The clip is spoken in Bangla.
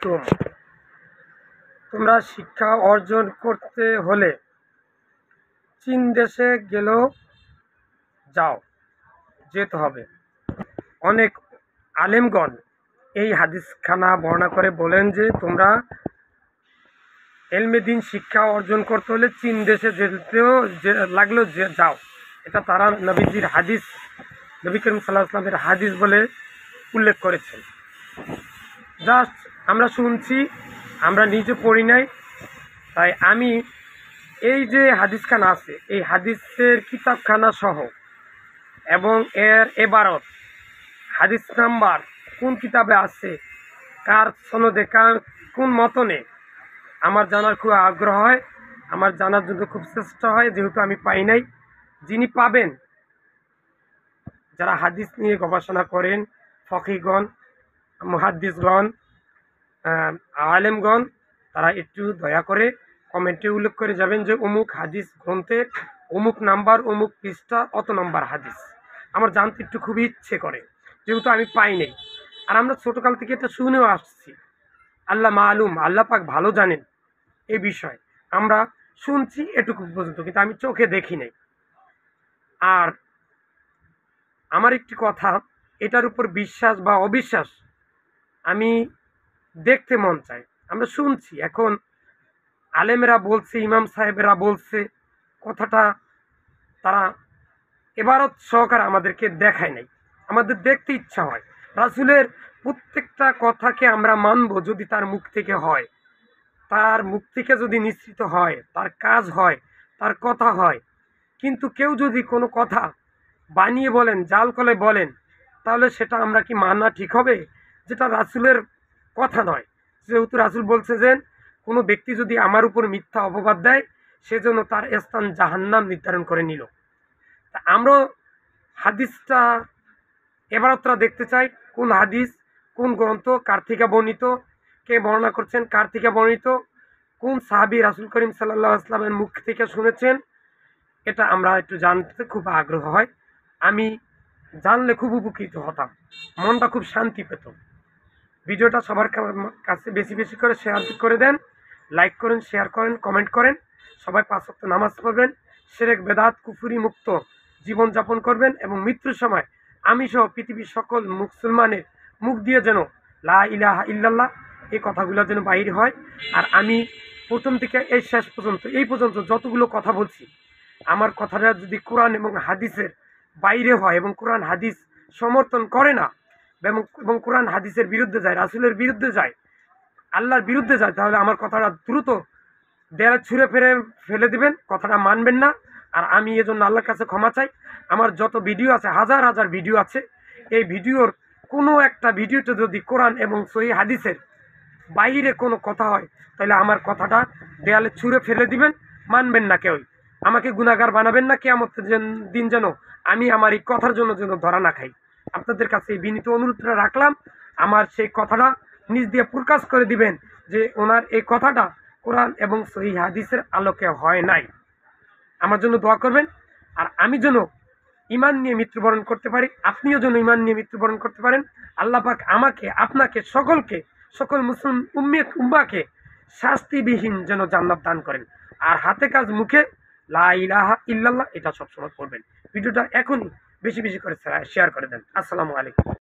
আলাইকুম। তোমরা শিক্ষা অর্জন করতে হলে চীন দেশে গেলেও যেতে হবে। অনেক আলেমগণ এই হাদিসখানা বর্ণনা করে বলেন যে তোমরা এলমে দিন শিক্ষা অর্জন করতে হলে চীন দেশে লাগলেও যাও। এটা তারা নবীজির হাদিস, নবী করিম সাল্লাল্লাহু আলাইহি ওয়াসাল্লামের হাদিস বলে উল্লেখ করেছেন। জাস্ট আমরা শুনছি, আমরা নিজে পড়ি নাই। তাই আমি এই যে হাদিসখানা আছে, এই হাদিসের কিতাবখানা সহ এবং এর এবারত হাদিস নাম্বার কোন কিতাবে আছে, কার সনদে, কোন মতনে, আমার জানার খুব আগ্রহ হয়, আমার জানার জন্য খুব চেষ্টা হয়, যেহেতু আমি পাই নাই। যিনি পাবেন, যারা হাদিস নিয়ে গবেষণা করেন, ফকিহগণ, মুহাদ্দিসগণ, আলেমগণ, তারা একটু দয়া করে কমেন্টে উল্লেখ করে যাবেন যে অমুক হাদিস গ্রন্থের অমুক নাম্বার, অমুক পৃষ্ঠা, অত নম্বর হাদিস। আমার জানতে একটু খুবই ইচ্ছে করে, যেহেতু আমি পাই নাই। আর আমরা ছোটোকাল থেকে এটা শুনেও আসছি। আল্লাহ মালুম, আল্লাহ পাক ভালো জানেন এই বিষয়। আমরা শুনছি এটুকু পর্যন্ত, কিন্তু আমি চোখে দেখি নাই। আর আমার একটি কথা, এটার উপর বিশ্বাস বা অবিশ্বাস আমি দেখতে মন চায়। আমরা শুনছি, এখন আলেমেরা বলছে, ইমাম সাহেবেরা বলছে, কথাটা তারা এবারত সহকারে আমাদেরকে দেখায় নাই। আমাদের দেখতে ইচ্ছা হয়। রাসূলের প্রত্যেকটা কথাকে আমরা মানব যদি তার মুখ থেকে হয়, তার মুখ থেকে যদি নিশ্চিত হয়, তার কাজ হয়, তার কথা হয়। কিন্তু কেউ যদি কোনো কথা বানিয়ে বলেন, জাল করে বলেন, তাহলে সেটা আমরা কি মানা ঠিক হবে? যেটা রাসূলের কথা নয়। যেহেতু রাসূল বলছে যে কোনো ব্যক্তি যদি আমার উপর মিথ্যা অপবাদ দেয়, সেজন্য তার স্থান জাহান্নাম নির্ধারণ করে নিল। তা আমরা হাদিসটা এবারতরা দেখতে চাই, কোন হাদিস, কোন গ্রন্থ, কার থেকে বর্ণিত, কে বর্ণনা করছেন, কার থেকে বর্ণিত, কোন সাহাবী রাসূল করিম সাল্লাল্লাহু আলাইহি ওয়াসাল্লামের মুখ থেকে শুনেছেন। এটা আমরা একটু জানতে খুব আগ্রহ হয়। আমি জানলে খুব উপকৃত হতাম, মনটা খুব শান্তি পেত। ভিডিওটা সবার কাছে বেশি বেশি করে শেয়ার করে দেন, লাইক করেন, শেয়ার করেন, কমেন্ট করেন। সবাই 5 ওয়াক্ত নামাজ পড়বেন, শিরক বেদাত কুফরি মুক্ত জীবনযাপন করবেন এবং মৃত্যুর সময় আমি সহ পৃথিবীর সকল মুসলমানের মুখ দিয়ে যেন লা ইলাহা ইল্লাল্লাহ এই কথাগুলো যেন বাইর হয়। আর আমি প্রথম থেকে এই শেষ পর্যন্ত, এই পর্যন্ত যতগুলো কথা বলছি, আমার কথাটা যদি কোরআন এবং হাদিসের বাইরে হয় এবং কোরআন হাদিস সমর্থন করে না, এবং কোরআন হাদিসের বিরুদ্ধে যায়, রাসূলের বিরুদ্ধে যায়, আল্লাহর বিরুদ্ধে যায়, তাহলে আমার কথাটা দ্রুত দেয়ালে ছুঁড়ে ফেলে দিবেন, কথাটা মানবেন না। আর আমি এজন্য আল্লাহর কাছে ক্ষমা চাই। আমার যত ভিডিও আছে, হাজার হাজার ভিডিও আছে, এই ভিডিওর কোনো একটা ভিডিওতে যদি কোরআন এবং সহিহ হাদিসের বাইরে কোনো কথা হয়, তাহলে আমার কথাটা দেয়ালে ছুঁড়ে ফেলে দিবেন, মানবেন না কেউই। আমাকে গুনাহগার বানাবেন না, কিয়ামতের দিন যেন আমি আমার এই কথার জন্য যেন ধরা না খাই। আপনাদের কাছে এই বিনীত অনুরোধটা রাখলাম। আমার সেই কথাটা নিজ দিয়ে প্রকাশ করে দিবেন যে ওনার এই কথাটা কোরআন এবং সহিহ হাদিসের আলোকে হয় নাই। আমার জন্য দোয়া করবেন। আর আমি যেন ঈমান নিয়ে মৃত্যুবরণ করতে পারি, আপনিও যেন ঈমান নিয়ে মৃত্যুবরণ করতে পারেন। আল্লাহ পাক আমাকে, আপনাকে, সকলকে, সকল মুসলিম উম্মাকে শাস্তিবিহীন যেন জান্নাত দান করেন। আর হাতে কাজ, মুখে লা ইলাহা ইল্লাল্লাহ এটা সবসময় পড়বেন। ভিডিওটা এখনই বেশি বেশি করে শেয়ার করে দেন। আসসালামু আলাইকুম।